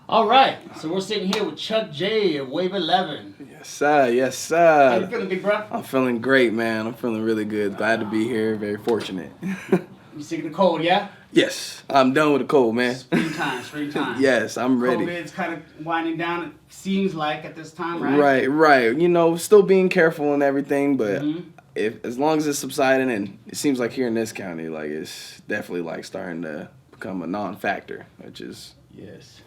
All right, so we're sitting here with ChuckJay of Wave 11. Yes, sir. Yes, How you sir. feeling, big bro? I'm feeling great, man. I'm feeling really good. Glad to be here. Very fortunate. You sick of the cold, yeah? Yes, I'm done with the cold, man. Springtime, springtime. Yes, I'm ready. COVID's kind of winding down, it seems like, at this time, right? Right, right. You know, still being careful and everything, but if as long as it's subsiding, and it seems like here in this county, like it's definitely like starting to become a non-factor, which is Yes.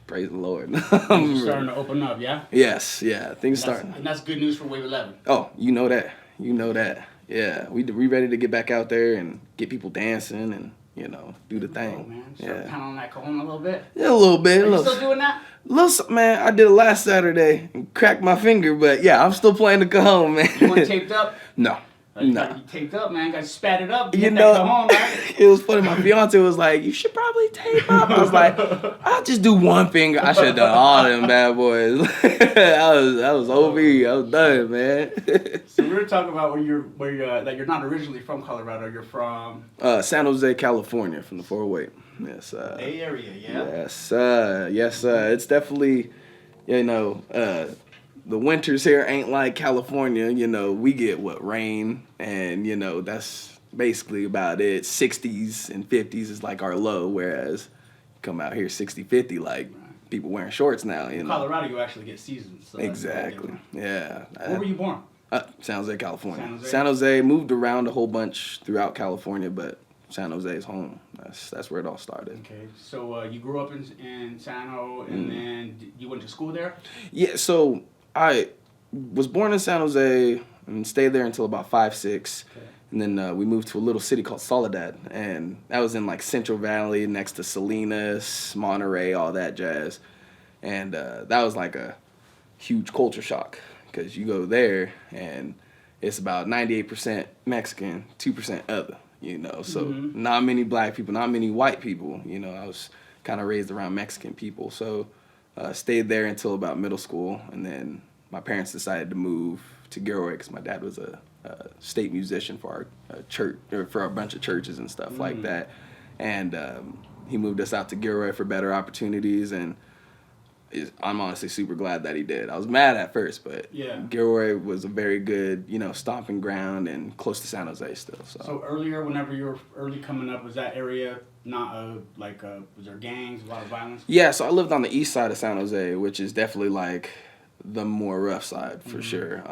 praise the Lord. Things are starting to open up, yeah? Yes, yeah, things starting. And that's good news for Wave 11. Oh, you know that. You know that. Yeah, we ready to get back out there and get people dancing and, you know, do the thing. Oh, man. Start Yeah. pounding on that cajon a little bit. Yeah, a little bit. Are you still doing that? Man, I did it last Saturday and cracked my finger, but yeah, I'm still playing the cajon, man. You want taped up? No. You No. gotta be taped up, man. Got to spat it up. You Get know, that cajon, right? it was funny. My fiance was like, "You should probably tape up." I was like, "I'll just do one finger." I should have done all them bad boys. I was over. I was done, man. So we were talking about that you're not originally from Colorado. You're from San Jose, California, from the 408. Yes. Bay Area, yeah. Yes. It's definitely, you know, the winters here ain't like California. You know, we get rain, and you know that's basically about it. 60s and 50s is like our low, whereas you come out here 60, 50, like people wearing shorts now. You In know, Colorado, you actually get seasons. So exactly. Yeah. Where were you born? San Jose, California. San Jose? San Jose, moved around a whole bunch throughout California, but San Jose is home. That's where it all started. Okay, so you grew up in San Jose, and then you went to school there? Yeah, so I was born in San Jose and stayed there until about 5, 6. Okay. And then we moved to a little city called Soledad. And that was in like Central Valley next to Salinas, Monterey, all that jazz. And that was like a huge culture shock because you go there and it's about 98% Mexican, 2% other, you know. So not many black people, not many white people. You know, I was kind of raised around Mexican people. So stayed there until about middle school, and then my parents decided to move to Gilroy because my dad was a state musician for our church, or for a bunch of churches and stuff like that. And he moved us out to Gilroy for better opportunities, and I'm honestly super glad that he did. I was mad at first, but Gilroy was a very good, you know, stomping ground and close to San Jose still. So earlier, whenever you were early coming up, was that area not was there gangs, a lot of violence? Yeah, so I lived on the east side of San Jose, which is definitely like the more rough side for sure.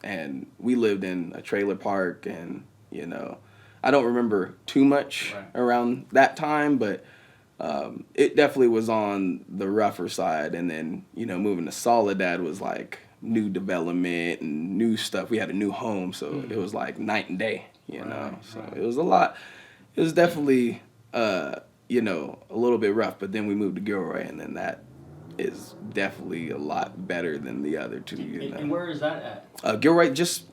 And we lived in a trailer park, and you know, I don't remember too much around that time, but it definitely was on the rougher side. And then, you know, moving to Soledad was like new development and new stuff. We had a new home, so it was like night and day, you know. So it was a lot. It was definitely, you know, a little bit rough. But then we moved to Gilroy, and then that is definitely a lot better than the other two. You know. And where is that at? Gilroy, just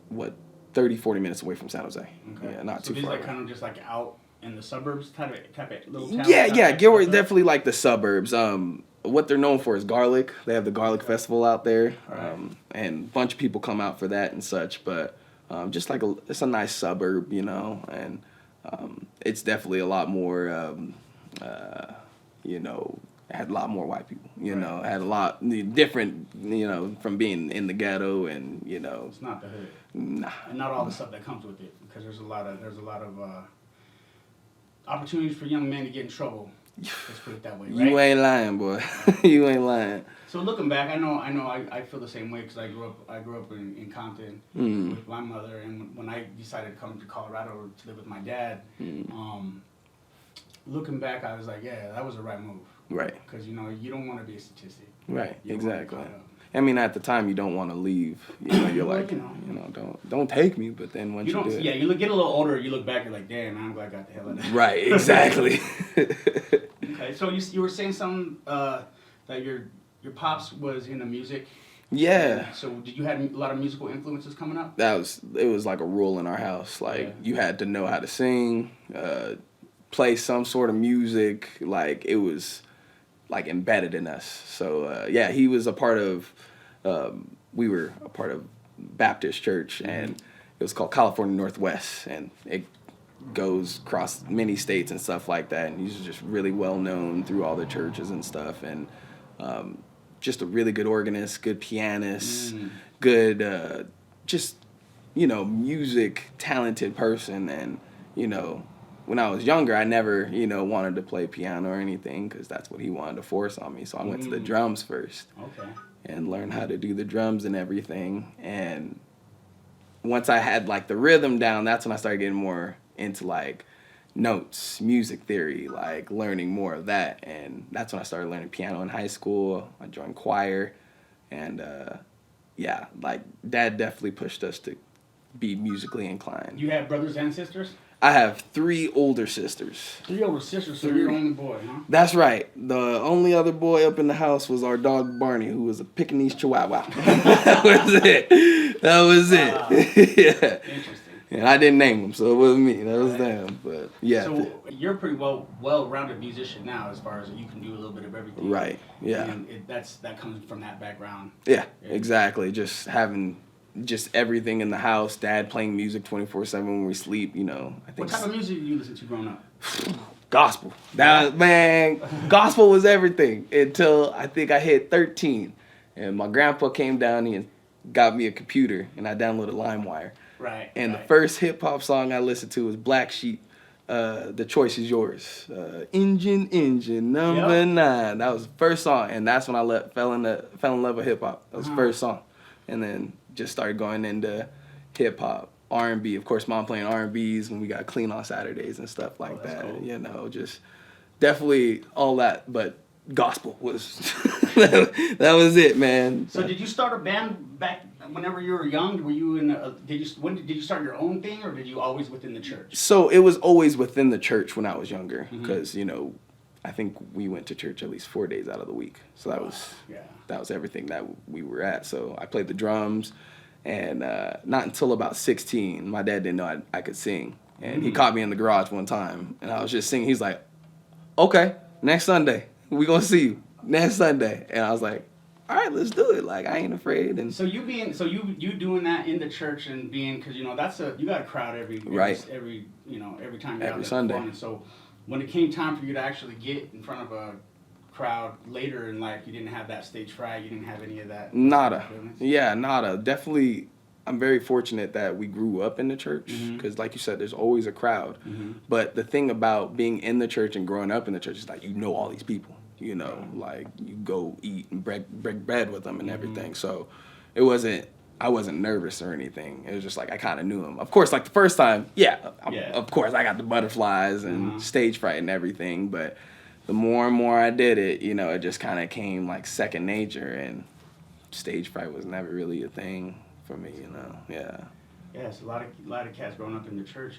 30, 40 minutes away from San Jose. Okay. Yeah, not so too far. Like kind of just like out in the suburbs type of little town? Yeah. Gilroy definitely like the suburbs. What they're known for is garlic. They have the garlic festival out there, and a bunch of people come out for that and such. But just like it's a nice suburb, you know, and it's definitely a lot more, you know. Had a lot more white people, you know. Had a lot different, you know, from being in the ghetto, and you know. It's not the hood. Nah. And not all the stuff that comes with it, because there's a lot of opportunities for young men to get in trouble. Let's put it that way, right? You ain't lying, boy. You ain't lying. So looking back, I know, I feel the same way because I grew up in Compton with my mother, and when I decided to come to Colorado to live with my dad, looking back, I was like, yeah, that was the right move. Right. Because, you know, you don't want to be a statistic. Right, exactly. I mean, at the time, you don't want to leave. You know, you're like, you know, don't take me. But then once you do it. Yeah, you get a little older, you look back, you're like, damn, man, I'm glad I got the hell out of there. Right, exactly. Okay, so you were saying something that your pops was into music. Yeah. So did you have a lot of musical influences coming up? It was like a rule in our house. Like you had to know how to sing, play some sort of music. Like it was like embedded in us. So yeah, he was a part of. We were a part of Baptist church, and it was called California Northwest, and it goes across many states and stuff like that, and he's just really well known through all the churches and stuff, and just a really good organist, good pianist, good just music talented person. And when I was younger, I never wanted to play piano or anything because that's what he wanted to force on me. So I went to the drums first, and learned how to do the drums and everything. And once I had like the rhythm down, that's when I started getting more into like notes, music theory, like learning more of that. And that's when I started learning piano in high school. I joined choir, and like Dad definitely pushed us to be musically inclined. You have brothers and sisters? I have 3 older sisters. 3 older sisters, so you're the only boy, huh? That's right. The only other boy up in the house was our dog Barney, who was a Pekingese Chihuahua. That was it. Wow. Yeah. Interesting. And I didn't name him, so it wasn't me. That was them. But yeah. So you're a pretty well-rounded musician now, as far as you can do a little bit of everything. Right. Yeah. And that comes from that background. Yeah. Exactly. Just having everything in the house. Dad playing music 24/7 when we sleep. I think. What type of music did you listen to growing up? Gospel. Gospel was everything until I think I hit 13, and my grandpa came down and got me a computer, and I downloaded LimeWire. Right. And the first hip hop song I listened to was Black Sheep. The Choice Is Yours. Engine number 9. That was the first song, and that's when I fell in love with hip hop. That was the first song, and then just started going into hip hop, R&B. Of course, Mom playing R&Bs when we got clean on Saturdays and stuff like that. Cool. Just definitely all that, but gospel was that was it, man. So did you start a band back whenever you were young? Were you did you start your own thing, or did you always within the church? So it was always within the church when I was younger, because I think we went to church at least 4 days out of the week. So that was everything that we were at. So I played the drums, and not until about 16, my dad didn't know I could sing, and he caught me in the garage one time, and I was just singing. He's like, "Okay, next Sunday we gonna see you next Sunday," and I was like, "All right, let's do it. Like, I ain't afraid." And so you doing that in the church and being, because you got a crowd every time you're every Sunday. Performing. So when it came time for you to actually get in front of a crowd later in life, you didn't have that stage fright, you didn't have any of that? Nada. Yeah, nada. Definitely, I'm very fortunate that we grew up in the church, because like you said, there's always a crowd. But the thing about being in the church and growing up in the church is like, all these people, like you go eat and break bread with them and everything. So I wasn't nervous or anything. It was just like I kind of knew them. Of course, like the first time, of course I got the butterflies and stage fright and everything. But the more and more I did it, it just kind of came like second nature, and stage fright was never really a thing for me. Yeah. Yes, a lot of cats growing up in the church.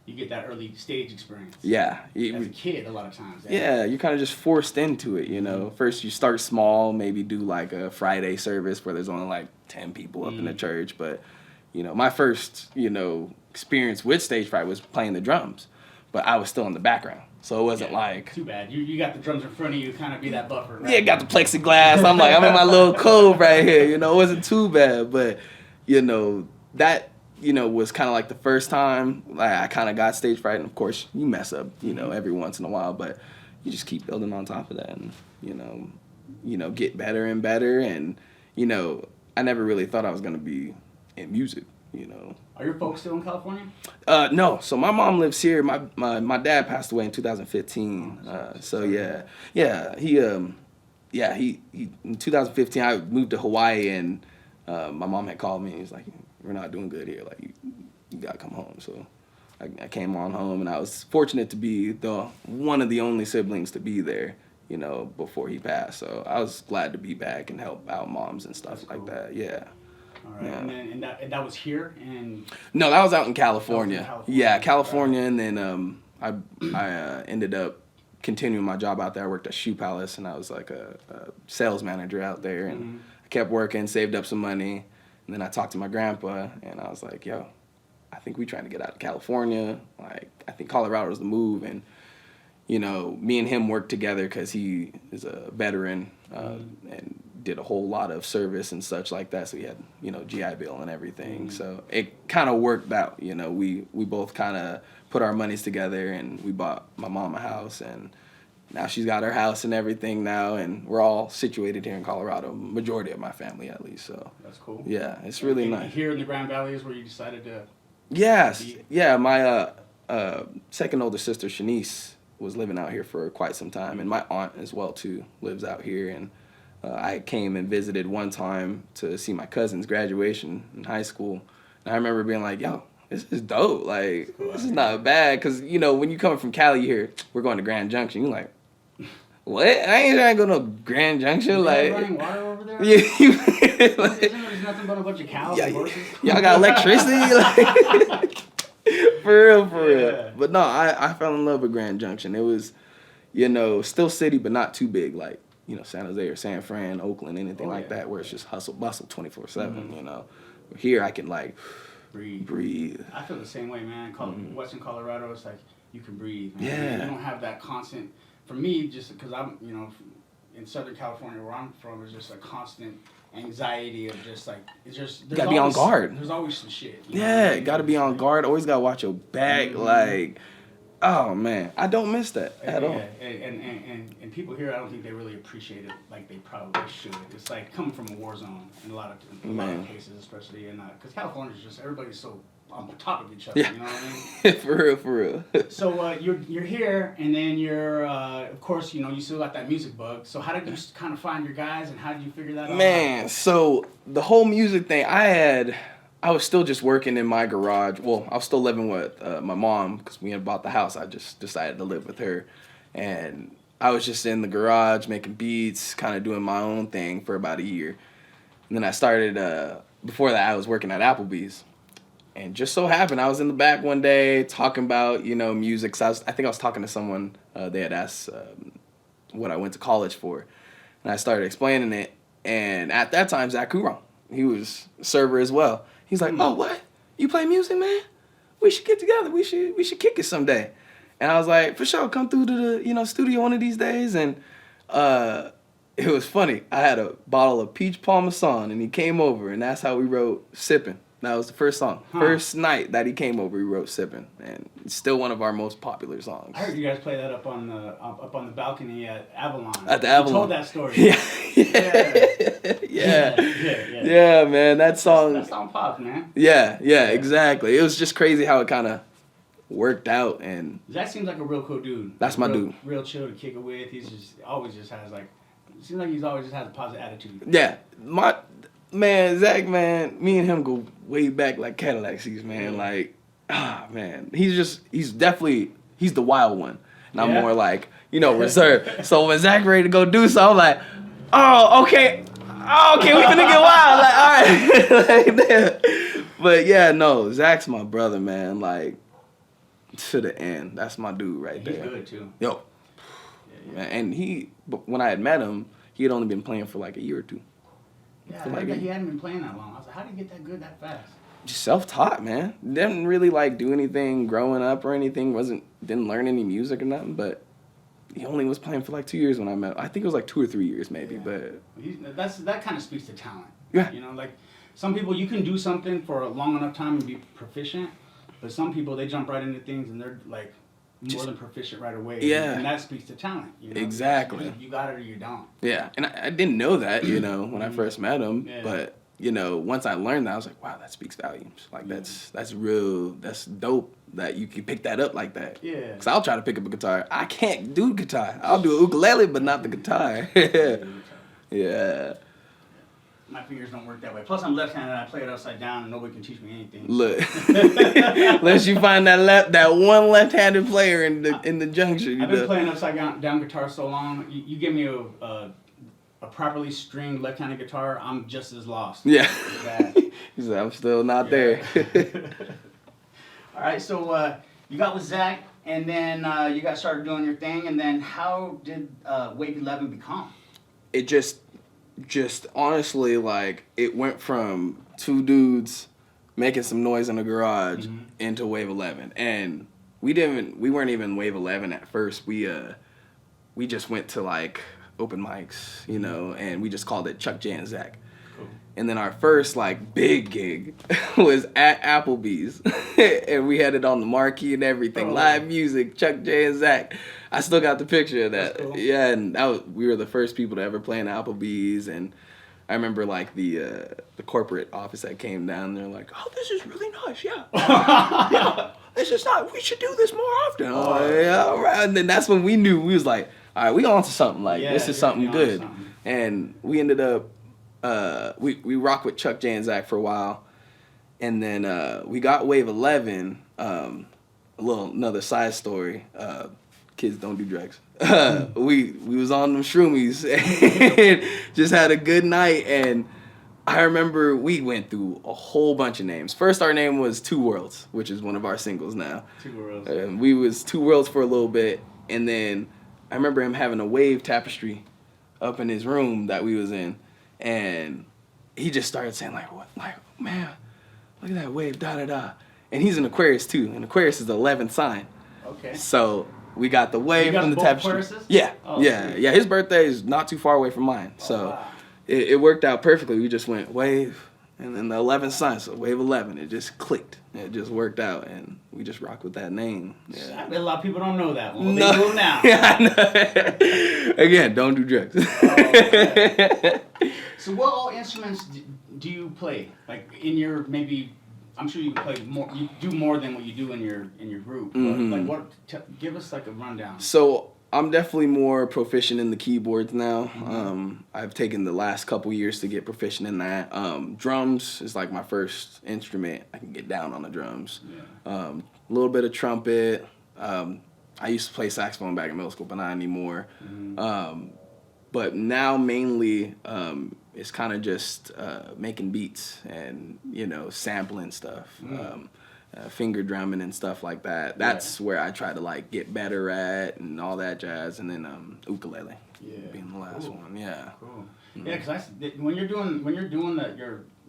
You get that early stage experience. Yeah. As a kid, a lot of times. Yeah, you're kind of just forced into it, First you start small, maybe do like a Friday service where there's only like 10 people up in the church. But, my first, experience with stage fright was playing the drums. But I was still in the background. So it wasn't like... Too bad. You got the drums in front of you, kind of be that buffer, right? Yeah, got the plexiglass. I'm like, I'm in my little cove right here. It wasn't too bad. But, that... was kind of like the first time I kind of got stage fright. And of course, you mess up, every once in a while, but you just keep building on top of that and, get better and better. And, I never really thought I was going to be in music, Are your folks still in California? No. So my mom lives here. My dad passed away in 2015. He in 2015, I moved to Hawaii, and my mom had called me and he's like, "We're not doing good here. Like, you gotta come home." So I came on home, and I was fortunate to be one of the only siblings to be there, before he passed. So I was glad to be back and help out moms and stuff like that. Yeah. All right. Yeah. And that was here? No, that was out in California. Yeah, California. And then I ended up continuing my job out there. I worked at Shoe Palace, and I was like a sales manager out there. And I kept working, saved up some money. And then I talked to my grandpa, and I was like, "Yo, I think we trying to get out of California. Like, I think Colorado is the move." And, me and him worked together because he is a veteran and did a whole lot of service and such like that. So he had, you know, GI Bill and everything. So it kind of worked out. You know, we both kind of put our monies together and we bought my mom a house, and now she's got her house and everything now, and we're all situated here in Colorado. Majority of my family, at least. So that's cool. Yeah, it's really nice. Here in the Grand Valley is where you decided to. Yes, yeah. My second older sister Shanice was living out here for quite some time, and my aunt as well too lives out here. And I came and visited one time to see my cousin's graduation in high school, and I remember being like, "Yo, this is dope. Like, this is not bad." Because, you know, when you come from Cali here, we're going to Grand Junction. You're like, what? I ain't trying to go to Grand Junction. Like, running water over there? Yeah. Like, there's nothing but a bunch of cows and horses. Y'all got electricity? Like, for real. But no, I fell in love with Grand Junction. It was, you know, still city, but not too big. Like, you know, San Jose or San Fran, Oakland, anything like that, where it's just hustle, bustle 24/7, you know. Here I can, like, breathe. I feel the same way, man. Western Colorado, it's like you can breathe, man. Yeah. You don't have that constant. For me, just because I'm, you know, in Southern California where I'm from, it's just a constant anxiety of just like, it's just. You gotta be on guard. There's always some shit. Yeah, gotta be on guard. Always gotta watch your back. Like, oh man, I don't miss that at all. And people here, I don't think they really appreciate it like they probably should. It's like coming from a war zone in a lot of cases, especially in because California's just everybody's so on top of each other. Yeah. You know what I mean? For real. So you're here, and then you're of course, you know, you still got that music bug. So how did you kind of find your guys, and how did you figure that out? Man, so the whole music thing, I was still just working in my garage. Well, I was still living with my mom because we had bought the house. I just decided to live with her, and I was just in the garage making beats, kind of doing my own thing for about a year. And then I started, before that I was working at Applebee's. And just so happened, I was in the back one day talking about, you know, music. So I think I was talking to someone, they had asked what I went to college for. And I started explaining it. And at that time, Zach Kuron, he was a server as well. He's like, "Oh, what? You play music, man? We should get together. We should kick it someday." And I was like, "For sure, come through to the, you know, studio one of these days." And it was funny. I had a bottle of peach parmesan, and he came over, and that's how we wrote "Sippin'." That was the first song. First night that he came over, we wrote "Sippin'," and it's still one of our most popular songs. I heard you guys play that up on the balcony at Avalon. At the Avalon. You told that story. Yeah, man, that song popped, man. Yeah, exactly. It was just crazy how it kind of worked out, and Zach seems like a real cool dude. That's my dude. Real chill to kick it with. He's just always just has like, it seems like he's always just has a positive attitude. Yeah, Zach, man, me and him go way back like Cadillac seats, man. Like, man, he's the wild one, and I'm more like, you know, reserved. So when Zach ready to go do so, I'm like, oh, okay, we finna get wild. Like, all right, like, but yeah, no, Zach's my brother, man. Like, to the end, that's my dude right there. He's good too. Yo, man, and when I had met him, he had only been playing for like a year or two. Yeah, I heard that he hadn't been playing that long. I was like, how did he get that good that fast? Just self-taught, man. Didn't really like do anything growing up or anything. Didn't learn any music or nothing. But he only was playing for like 2 years when I met him. I think it was like 2 or 3 years maybe. Yeah. But that kind of speaks to talent. Yeah. You know, like some people you can do something for a long enough time and be proficient, but some people they jump right into things and they're like more than proficient right away. Yeah. And that speaks to talent. You know? Exactly. You got it or you don't. Yeah. And I didn't know that, you know, when I first met him. Yeah. But, you know, once I learned that, I was like, wow, that speaks volumes. Like, that's real. That's dope that you can pick that up like that. Yeah. Because I'll try to pick up a guitar. I can't do guitar. I'll do a ukulele, but not the guitar. Yeah. My fingers don't work that way. Plus, I'm left-handed. I play it upside down, and nobody can teach me anything. Look, unless you find that one left-handed player in the junction. I've been playing upside down guitar so long. You give me a properly stringed left-handed guitar, I'm just as lost. Yeah. He said, I'm still not there. All right, so you got with Zach, and then you got started doing your thing, and then how did Wave 11 become? It just honestly, like, it went from two dudes making some noise in the garage into Wave 11, and we weren't even Wave 11 at first. We just went to like open mics, you know, and we just called it ChuckJay and Zach. Cool. And then our first like big gig was at Applebee's, and we had it on the marquee and everything, live music, ChuckJay and Zach. I still got the picture of that. Cool. Yeah, and we were the first people to ever play in Applebee's, and I remember like the corporate office that came down. They're like, "Oh, this is really nice, yeah, yeah, this is nice. We should do this more often." Oh, yeah, all right. And then that's when we knew we was like, "All right, we on to something. Like this is something good." And we ended up we rocked with ChuckJay and Zach for a while, and then we got Wave 11. Another side story. Kids don't do drugs. We was on them shroomies and just had a good night. And I remember we went through a whole bunch of names. First, our name was Two Worlds, which is one of our singles now. Two Worlds. We was Two Worlds for a little bit, and then I remember him having a wave tapestry up in his room that we was in, and he just started saying like, "What? Like, man, look at that wave, da da da." And he's an Aquarius too, and Aquarius is the 11th sign. Okay. So we got the wave from the both tapestry. Aquariuses? Yeah, Oh, yeah, sweet. yeah. His birthday is not too far away from mine, so wow. it worked out perfectly. We just went wave, and then the 11th sign, so wave 11. It just clicked. It just worked out, and we just rocked with that name. Yeah. I bet a lot of people don't know that one. No. They know now. Yeah, I know. Again, don't do drugs. Okay. So what all instruments do you play? Like in your maybe, I'm sure you play more. You do more than what you do in your group. But like what? Give us like a rundown. So I'm definitely more proficient in the keyboards now. I've taken the last couple years to get proficient in that. Drums is like my first instrument. I can get down on the drums. Yeah. A little bit of trumpet. I used to play saxophone back in middle school, but not anymore. But now mainly it's kind of just making beats and, you know, sampling stuff. Finger drumming and stuff like that. That's where I try to like get better at and all that jazz. And then ukulele, being the last one. Yeah. Cool. Yeah, because when you're doing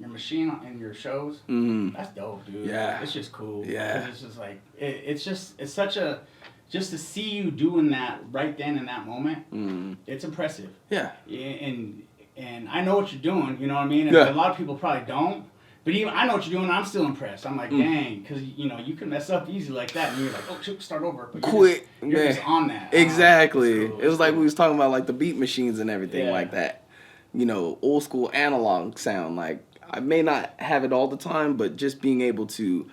your machine in your shows, that's dope, dude. Yeah. It's just cool. Yeah. 'Cause it's just like it's such a just to see you doing that right then in that moment. It's impressive. Yeah. And I know what you're doing. You know what I mean? And Yeah. a lot of people probably don't. But even I know what you're doing. I'm still impressed. I'm like, dang, because you know you can mess up easy like that, and you're like, oh, shoot, start over. But you're just on that. Exactly. Cool. It was like we was talking about like the beat machines and everything like that. You know, old school analog sound. Like I may not have it all the time, but just being able to,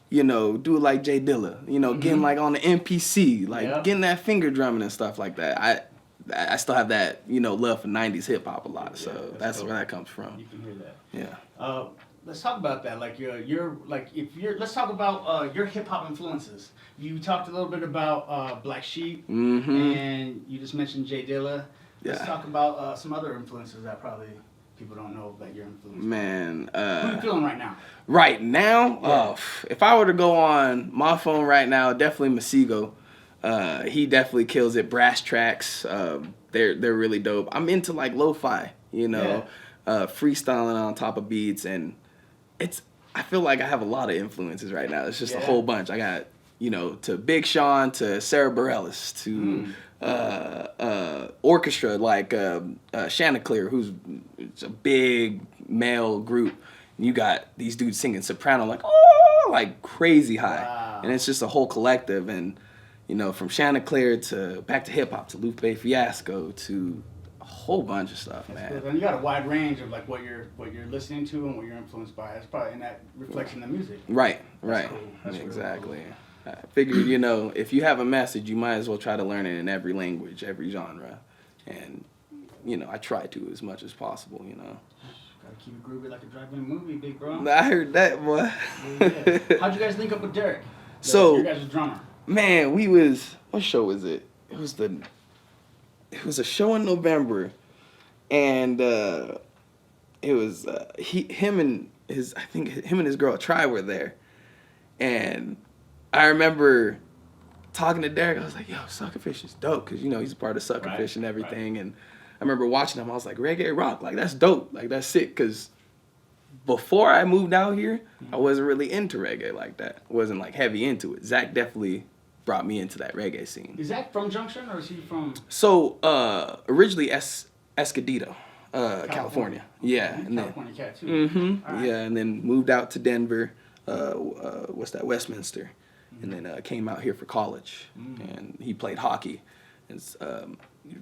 you know, do it like Jay Dilla. You know, getting like on the MPC, like getting that finger drumming and stuff like that. I still have that, you know, love for 90s hip hop a lot. So that's where that comes from. You can hear that. Yeah. Let's talk about that. Like let's talk about your hip hop influences. You talked a little bit about Black Sheep, and you just mentioned Jay Dilla. Let's talk about some other influences that probably people don't know that you're influenced. Man, who are you feeling right now? Right now, if I were to go on my phone right now, definitely Masego. He definitely kills it. Brass tracks, they're really dope. I'm into like lo-fi, you know, freestyling on top of beats, and I feel like I have a lot of influences right now. It's just a whole bunch. I got, you know, to Big Sean, to Sarah Bareilles, to orchestra like Chanticleer, who's a big male group. And you got these dudes singing soprano like crazy high, and it's just a whole collective. And you know, from Chanticleer to back to hip hop to Lupe Fiasco to whole bunch of stuff, man. And you got a wide range of like what you're listening to and what you're influenced by. It's probably in that reflection of music. Right. Cool. That's Exactly. Really cool. I figured, you know, if you have a message, you might as well try to learn it in every language, every genre, and you know, I try to as much as possible. You know. Gotta keep it groovy like a drive-in movie, big bro. I heard that, boy. Yeah. How'd you guys link up with Derek? So, your guys' drummer. Man, what show was it? It was a show in November, and it was him and his girl Try were there, and I remember talking to Derek. I was like, "Yo, Suckerfish is dope," because you know he's a part of Suckerfish and everything. And I remember watching him. I was like, "Reggae rock, like that's dope, like that's sick." Because before I moved out here, I wasn't really into reggae like that. I wasn't like heavy into it. Zach definitely brought me into that reggae scene. Is Zach from Junction or is he from? So originally Escondido, California. Yeah, and California cat too. Right. Yeah, and then moved out to Denver. Westminster, and then came out here for college. And he played hockey. He's a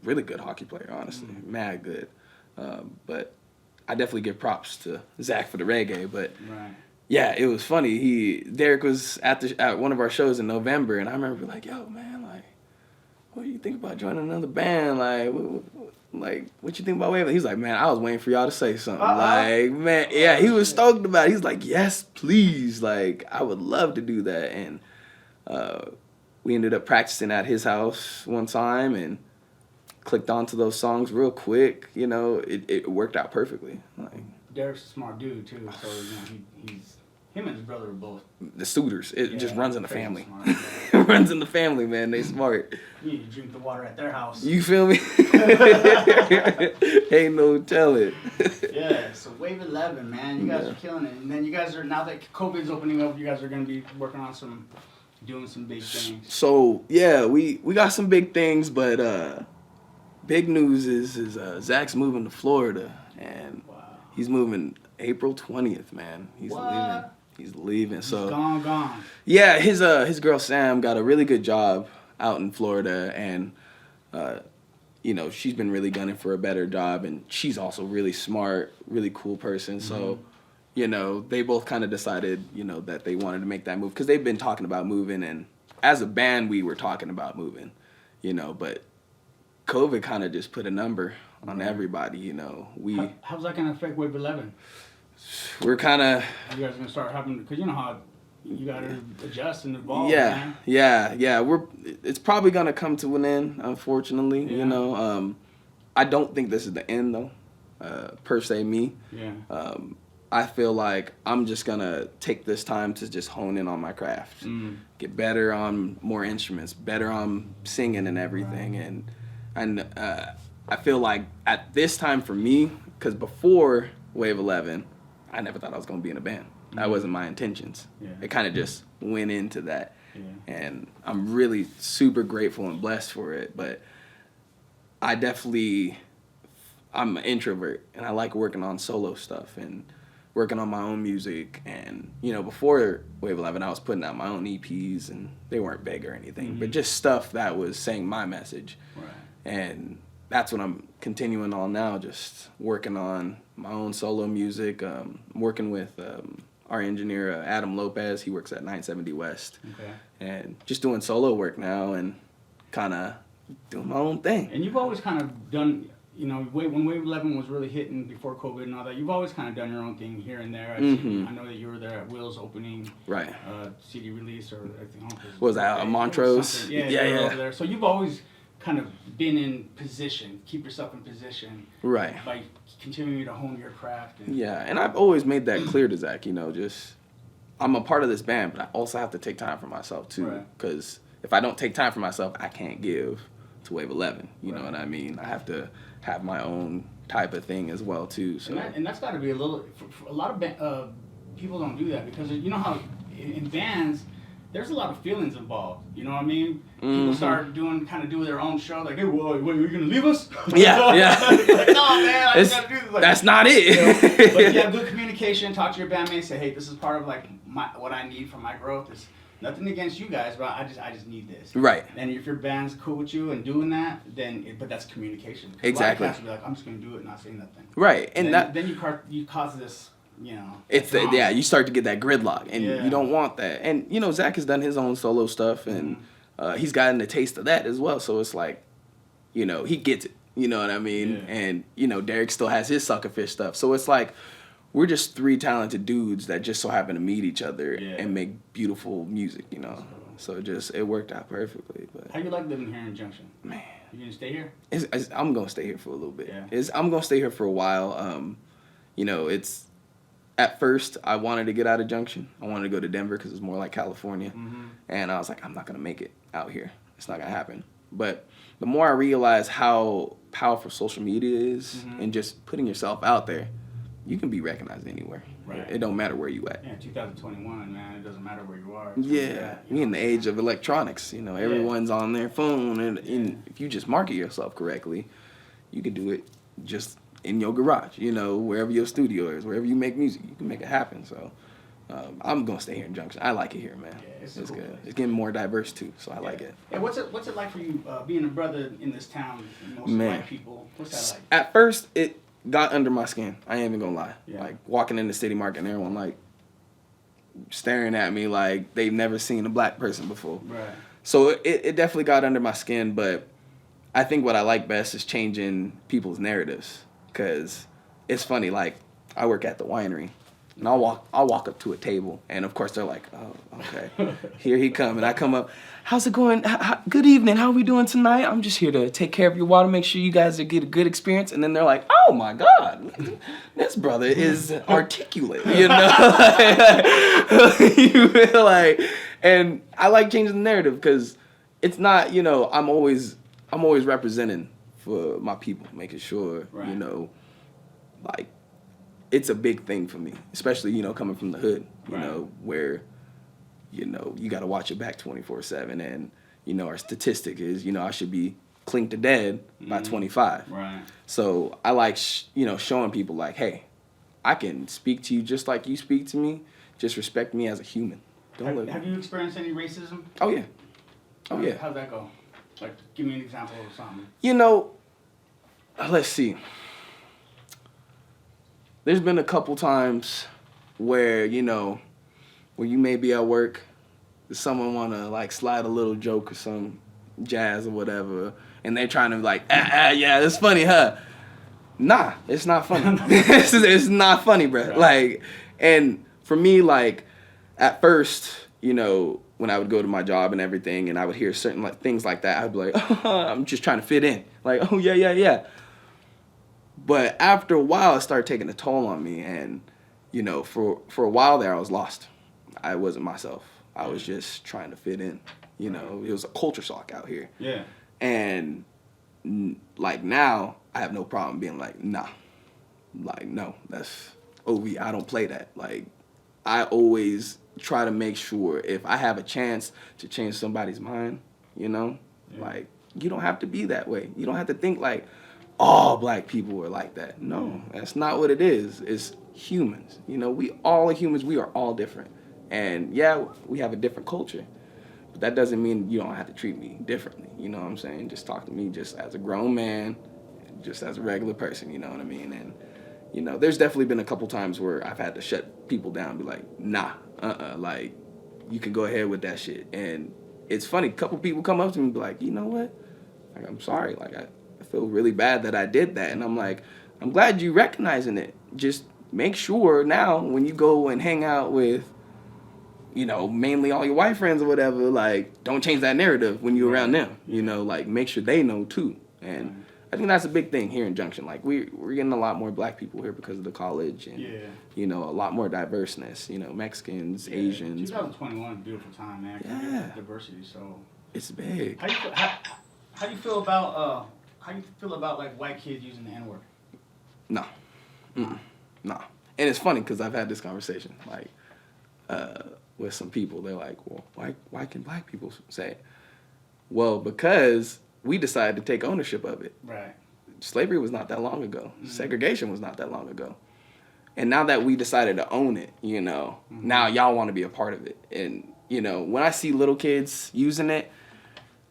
really good hockey player, honestly, mad good. But I definitely give props to Zach for the reggae. But yeah, it was funny. Derek was at one of our shows in November, and I remember like, yo, man, like, what do you think about joining another band? Like, what you think about Wave? He's like, man, I was waiting for y'all to say something. Like, man, yeah, he was stoked about it. He's like, yes, please. Like, I would love to do that. And we ended up practicing at his house one time and clicked onto those songs real quick. You know, it worked out perfectly. Like, Derek's a smart dude too, so he's him and his brother are both the suitors. It just runs in the family. It runs in the family, man. They smart. You need to drink the water at their house. You feel me? Ain't no telling. Yeah, so Wave 11, man, you guys are killing it. And then you guys are, now that COVID's opening up, you guys are gonna be working on doing some big things. So yeah, we got some big things, but big news is Zach's moving to Florida, and he's moving April 20th, man. He's leaving. He's leaving. So he's gone. Yeah, his girl Sam got a really good job out in Florida, and you know, she's been really gunning for a better job, and she's also really smart, really cool person. So, you know, they both kind of decided, you know, that they wanted to make that move because they've been talking about moving, and as a band we were talking about moving, you know, but COVID kind of just put a number on everybody, you know. How's that gonna affect Wave 11? We're kind of. You guys are gonna start having, because you know how you gotta adjust and evolve. Yeah, man. yeah. It's probably gonna come to an end, unfortunately. Yeah. You know, I don't think this is the end though, per se. Me. Yeah. I feel like I'm just gonna take this time to just hone in on my craft, get better on more instruments, better on singing and everything, and I feel like at this time for me, because before Wave 11. I never thought I was going to be in a band. That wasn't my intentions. Yeah. It kind of just went into that. Yeah. And I'm really super grateful and blessed for it. But I'm an introvert, and I like working on solo stuff and working on my own music. And, you know, before Wave 11, I was putting out my own EPs, and they weren't big or anything, but just stuff that was saying my message. Right. And that's what I'm continuing on now, just working on my own solo music, working with our engineer, Adam Lopez. He works at 970 West. Okay. And just doing solo work now and kind of doing my own thing. And you've always kind of done, you know, when Wave 11 was really hitting before COVID and all that, you've always kind of done your own thing here and there. I know that you were there at Will's opening CD release, or I think what was that, Montrose? Yeah. Over there. So you've always kind of been in position, keep yourself in position, right? By continuing to hone your craft. And I've always made that clear to Zach. You know, just I'm a part of this band, but I also have to take time for myself too. Because if I don't take time for myself, I can't give to Wave 11. You know what I mean? I have to have my own type of thing as well too. So and that's got to be a little. For a lot of people don't do that because you know how in bands. There's a lot of feelings involved, you know what I mean? People start doing their own show, like, hey, what, are you gonna leave us? Yeah. Like, no, man, I just gotta do this. Like, that's not it. You know, but if you have good communication, talk to your bandmates, say, hey, this is part of like what I need for my growth. It's nothing against you guys, but I just need this. Right. And if your band's cool with you and doing that, but that's communication. Exactly. A lot of cats will be like, I'm just gonna do it and not say nothing. Right. And then you cause this. You know, it's you start to get that gridlock, and you don't want that. And you know, Zach has done his own solo stuff, and he's gotten a taste of that as well. So it's like, you know, he gets it. You know what I mean? Yeah. And you know, Derek still has his Suckerfish stuff. So it's like we're just three talented dudes that just so happen to meet each other and make beautiful music. You know, so it worked out perfectly. But how you like living here in Junction? Man, you gonna stay here? I'm gonna stay here for a little bit. Yeah. I'm gonna stay here for a while. You know, at first, I wanted to get out of Junction. I wanted to go to Denver because it's more like California. And I was like, I'm not going to make it out here. It's not going to happen. But the more I realized how powerful social media is and just putting yourself out there, you can be recognized anywhere. Right. It don't matter where you at. Yeah, 2021, man. It doesn't matter where you are. Yeah, we in the age of electronics. You know, everyone's on their phone, and if you just market yourself correctly, you can do it just in your garage. You know, wherever your studio is, wherever you make music, you can make it happen. So. I'm gonna stay here in Junction. I like it here, man. Yeah, it's cool good. Place. It's getting more diverse too, so I like it. Yeah, what's it like for you being a brother in this town? Most white people. What's that like? At first, it got under my skin. I ain't even gonna lie. Yeah. Like walking in the city market and everyone like staring at me like they've never seen a black person before. Right. So it definitely got under my skin, but I think what I like best is changing people's narratives, because it's funny. Like I work at the winery. And I'll walk up to a table, and of course they're like, "Oh, okay, here he come." And I come up, "How's it going? Good evening. How are we doing tonight? I'm just here to take care of your water, make sure you guys get a good experience." And then they're like, "Oh my God, this brother is articulate," you know? You feel like, and I like changing the narrative because it's not, you know, I'm always representing for my people, making sure, right. You know, like. It's a big thing for me, especially, you know, coming from the hood, you know, where, you know, you got to watch your back 24/7. And, you know, our statistic is, you know, I should be clean to dead by 25. Right. So I like, you know, showing people like, hey, I can speak to you just like you speak to me. Just respect me as a human. Have you experienced any racism? Oh, yeah. Oh, yeah. How'd that go? Like, give me an example of something. You know, let's see. There's been a couple times where, you know, where you may be at work, someone want to, like, slide a little joke or some jazz or whatever, and they're trying to, like, yeah, it's funny, huh? Nah, it's not funny. It's not funny, bro. Right. Like, and for me, like, at first, you know, when I would go to my job and everything, and I would hear certain, like, things like that, I'd be like, oh, I'm just trying to fit in. Like, oh, yeah. But after a while, it started taking a toll on me, and, you know, for a while there, I was lost. I wasn't myself. I was just trying to fit in. You know, it was a culture shock out here. Yeah. And, like, now, I have no problem being like, nah. Like, no, that's OV. I don't play that. Like, I always try to make sure if I have a chance to change somebody's mind, you know, like, you don't have to be that way. You don't have to think like, all black people are like that. No, that's not what it is. It's humans. You know, we all are humans. We are all different. And yeah, we have a different culture. But that doesn't mean you don't have to treat me differently. You know what I'm saying? Just talk to me just as a grown man, just as a regular person. You know what I mean? And, you know, there's definitely been a couple times where I've had to shut people down and be like, nah, like, you can go ahead with that shit. And it's funny, a couple people come up to me and be like, you know what? Like, I'm sorry. Like, I feel really bad that I did that. And I'm like, I'm glad you recognizing it. Just make sure now when you go and hang out with, you know, mainly all your white friends or whatever, like, don't change that narrative when you're around them. You know, like, make sure they know too. And I think that's a big thing here in Junction. Like, we're getting a lot more black people here because of the college and, you know, a lot more diverseness. You know, Mexicans, Asians. 2021 is a beautiful time, man. Yeah. Diversity, so. It's big. How do you feel about like white kids using the N-word? No. No. And it's funny because I've had this conversation, like, with some people. They're like, well, why can black people say it? Well, because we decided to take ownership of it. Right. Slavery was not that long ago. Segregation was not that long ago. And now that we decided to own it, you know, now y'all want to be a part of it. And, you know, when I see little kids using it,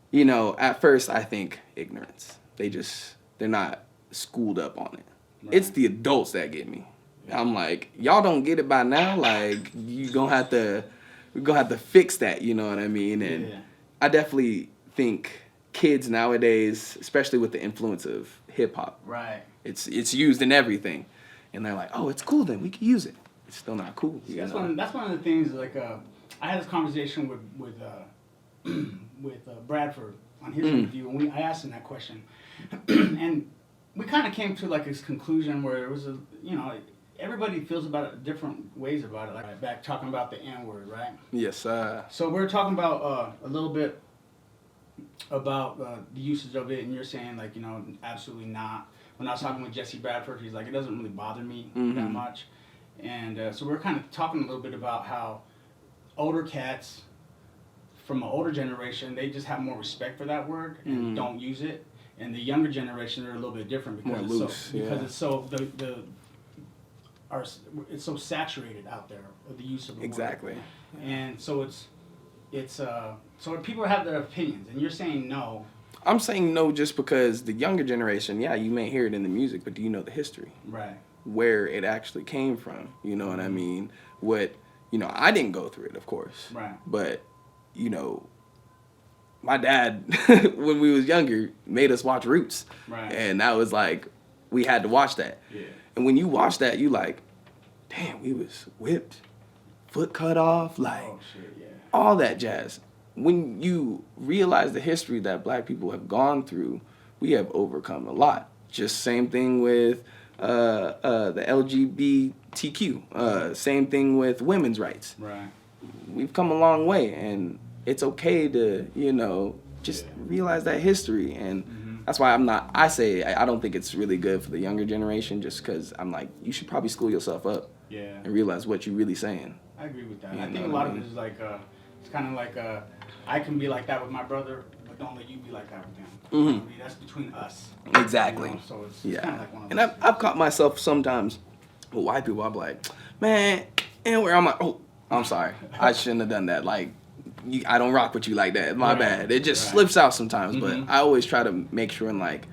you know, at first I think ignorance. They're not schooled up on it. Right. It's the adults that get me. I'm like, y'all don't get it by now. Like, we're gonna have to fix that. You know what I mean? And I definitely think kids nowadays, especially with the influence of hip hop, right? It's used in everything, and they're like, oh, it's cool then, we can use it. It's still not cool. That's one of the things. Like, I had this conversation with Bradford on his interview, and I asked him that question, and we kind of came to like this conclusion where it was everybody feels about it different ways about it. Like back talking about the N-word, right? Yes. So we're talking about a little bit about the usage of it, and you're saying like absolutely not. when I was talking with Jesse Bradford, he's like, it doesn't really bother me that much. And so we're kind of talking a little bit about how older cats from an older generation, they just have more respect for that word and don't use it. And the younger generation are a little bit different because more loose, it's so it's so saturated out there with the use of the exactly. word. And so so people have their opinions, and you're saying no. I'm saying no just because the younger generation, yeah, you may hear it in the music, but do you know the history? Right. Where it actually came from, you know what I mean? I didn't go through it, of course. Right. But, my dad, when we was younger, made us watch Roots. Right. And that was like, we had to watch that. Yeah. And when you watch that, you like, damn, we was whipped, foot cut off, like, oh, shit, yeah. all that jazz. When you realize the history that black people have gone through, we have overcome a lot. Just same thing with the LGBTQ. Same thing with women's rights. Right. We've come a long way, and it's okay to, just realize that history. And that's why I say I don't think it's really good for the younger generation, just because I'm like, you should probably school yourself up and realize what you're really saying. I agree with that. I think a lot of it is like, it's kind of like, I can be like that with my brother, but don't let you be like that with him. I mean, that's between us. Exactly. So it's kind of like one of those And I've caught myself sometimes with white people. I'm like, man, and where I'm like, oh, I'm sorry, I shouldn't have done that. Like, I don't rock with you like that. My bad. It just slips out sometimes. But I always try to make sure and like,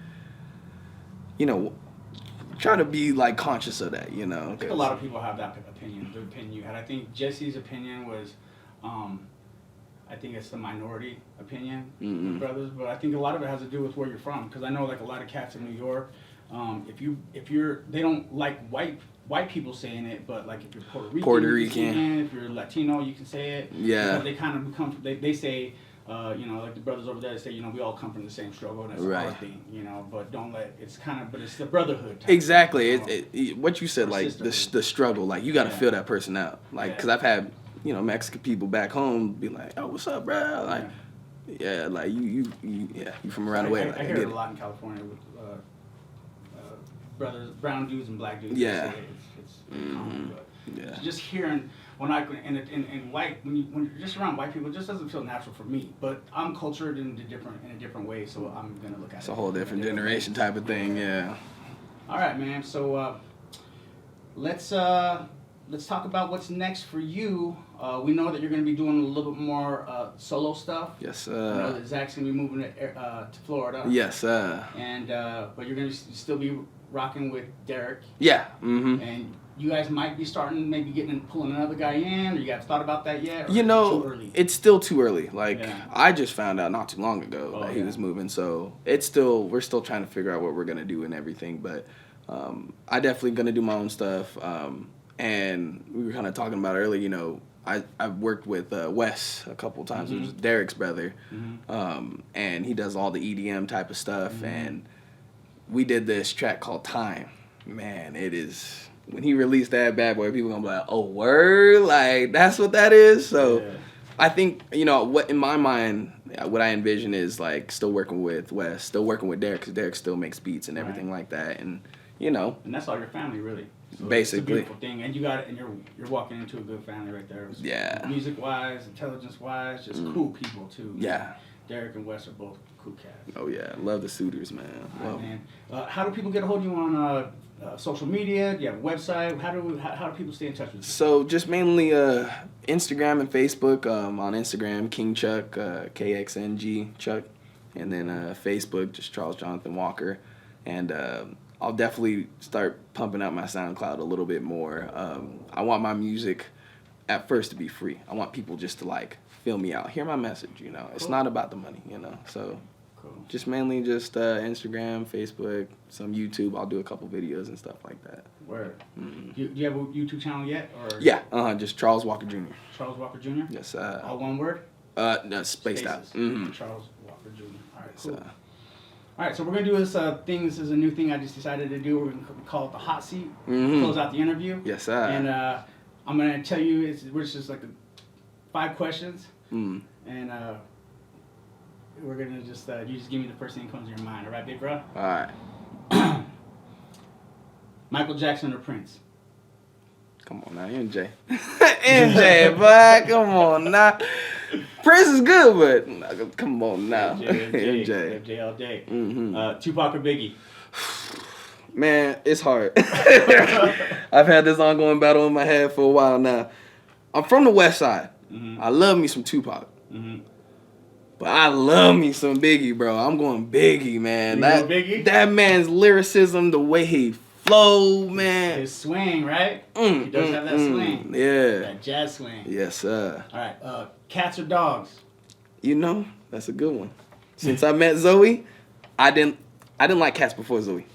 try to be like conscious of that. I think a lot of people have that opinion, the opinion you had. I think Jesse's opinion was, I think it's the minority opinion of brothers, but I think a lot of it has to do with where you're from. Because I know like a lot of cats in New York, they don't like white people saying it, but like if you're Puerto Rican, if you're Latino, you can say it. Yeah. Because they kind of become, they say, like the brothers over there say, we all come from the same struggle, and that's our thing, but don't let, it's the brotherhood type exactly. thing, what you said, like the struggle, like you got to feel that person out. Like, because I've had, Mexican people back home be like, oh, what's up, bro? Like, like you from around the way. Like, I hear it a lot in California with brothers, brown dudes and black dudes. Yeah. It's common, but just hearing when white when you're just around white people, it just doesn't feel natural for me. But I'm cultured in a different way, so I'm gonna look at it. It's a whole different generation type of thing, yeah. All right, man. So let's talk about what's next for you. We know that you're going to be doing a little bit more solo stuff. Yes, sir. I know that Zach's going to be moving to Florida. Yes, sir. And but you're going to still be rocking with Derek. Yeah. Mm-hmm. And you guys might be starting, maybe pulling another guy in, or you guys thought about that yet? Or too early? It's still too early. Like, I just found out not too long ago that he was moving, so we're still trying to figure out what we're going to do and everything, but I definitely going to do my own stuff. And we were kind of talking about earlier, I've worked with Wes a couple times. It was Derek's brother. And he does all the EDM type of stuff. And we did this track called Time. Man, it is, when he released that bad boy, people gonna be like, oh, word? Like, that's what that is? So I think, what in my mind, what I envision is like still working with Wes, still working with Derek, because Derek still makes beats and everything like that. And, And that's all your family, really. So basically, it's a beautiful thing, and you got it, and you're walking into a good family right there. Music wise, intelligence wise, just cool people too. Yeah. Derek and Wes are both cool cats. Oh yeah, love the Suitors, man. All right, man. How do people get a hold of you on social media? Do you have a website? How do people stay in touch with you? So just mainly Instagram and Facebook. On Instagram, kxngchuck, kxngchuck, and then Facebook, just Charles Jonathan Walker, and I'll definitely start pumping out my SoundCloud a little bit more. I want my music at first to be free. I want people just to like feel me out, hear my message. It's not about the money. So just mainly just Instagram, Facebook, some YouTube. I'll do a couple videos and stuff like that. Word. Do you have a YouTube channel yet? Or just Charles Walker Jr. Charles Walker Jr. Yes. All one word? No, spaced out. Charles Walker Jr. All right, cool. All right, so we're going to do this thing. This is a new thing I just decided to do. We're going to call it the hot seat. Close out the interview. Yes, sir. And I'm going to tell you, we're just like 5 questions. And we're going to just, you just give me the first thing that comes to your mind. All right, big bro? All right. Michael Jackson or Prince? Come on now, MJ. MJ, boy, come on now. Prince is good, but come on now. MJ. MJ all day. Tupac or Biggie? Man, it's hard. I've had this ongoing battle in my head for a while now. I'm from the West Side. I love me some Tupac. But I love me some Biggie, bro. I'm going Biggie, man. Biggie? That man's lyricism, the way he flow, man. His swing, right? He does have that swing. Yeah. That jazz swing. Yes, sir. All right. Cats or dogs? You know, that's a good one. Since I met Zoe, I didn't like cats before Zoe.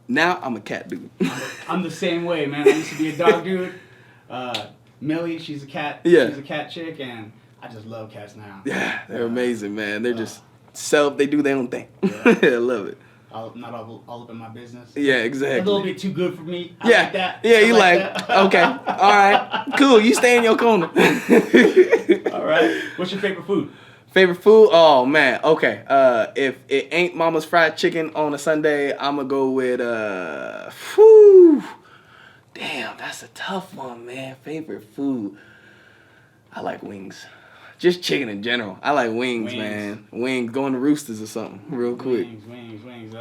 Now I'm a cat dude. I'm the same way, man. I used to be a dog dude. Millie, she's a cat. Yeah. She's a cat chick, and I just love cats now. Yeah, they're amazing, man. They're just they do their own thing. Yeah. I love it. Not all up in my business. Yeah, exactly. A little bit too good for me. I yeah. like that. Yeah, you like okay. All right. Cool. You stay in your corner. All right. What's your favorite food? Favorite food? Oh man. Okay. If it ain't Mama's fried chicken on a Sunday, I'ma go with Damn, that's a tough one, man. Favorite food. I like wings. Just chicken in general. I like wings, man. Wings. Going to Roosters or something real quick. Wings.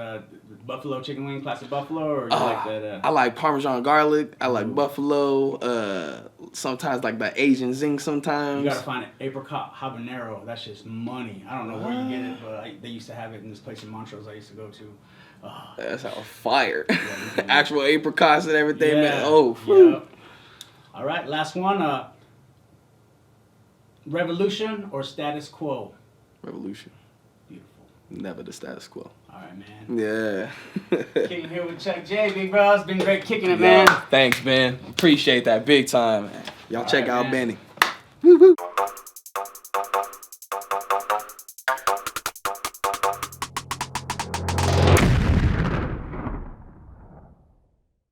Buffalo chicken wing, classic buffalo, or you like that? I like Parmesan garlic. I like buffalo. Sometimes like the Asian zing sometimes. You gotta find an apricot habanero. That's just money. I don't know where you get it, but they used to have it in this place in Montrose I used to go to. That's how fire. Yeah, actual apricots and everything, man. Oh, yeah. All right, last one. Revolution or status quo? Revolution. Beautiful. Never the status quo. All right, man. Yeah. Kicking here with ChuckJay, big bro. It's been great kicking it, man. Thanks, man. Appreciate that big time, man. Y'all check out man. Benny. Woo woo.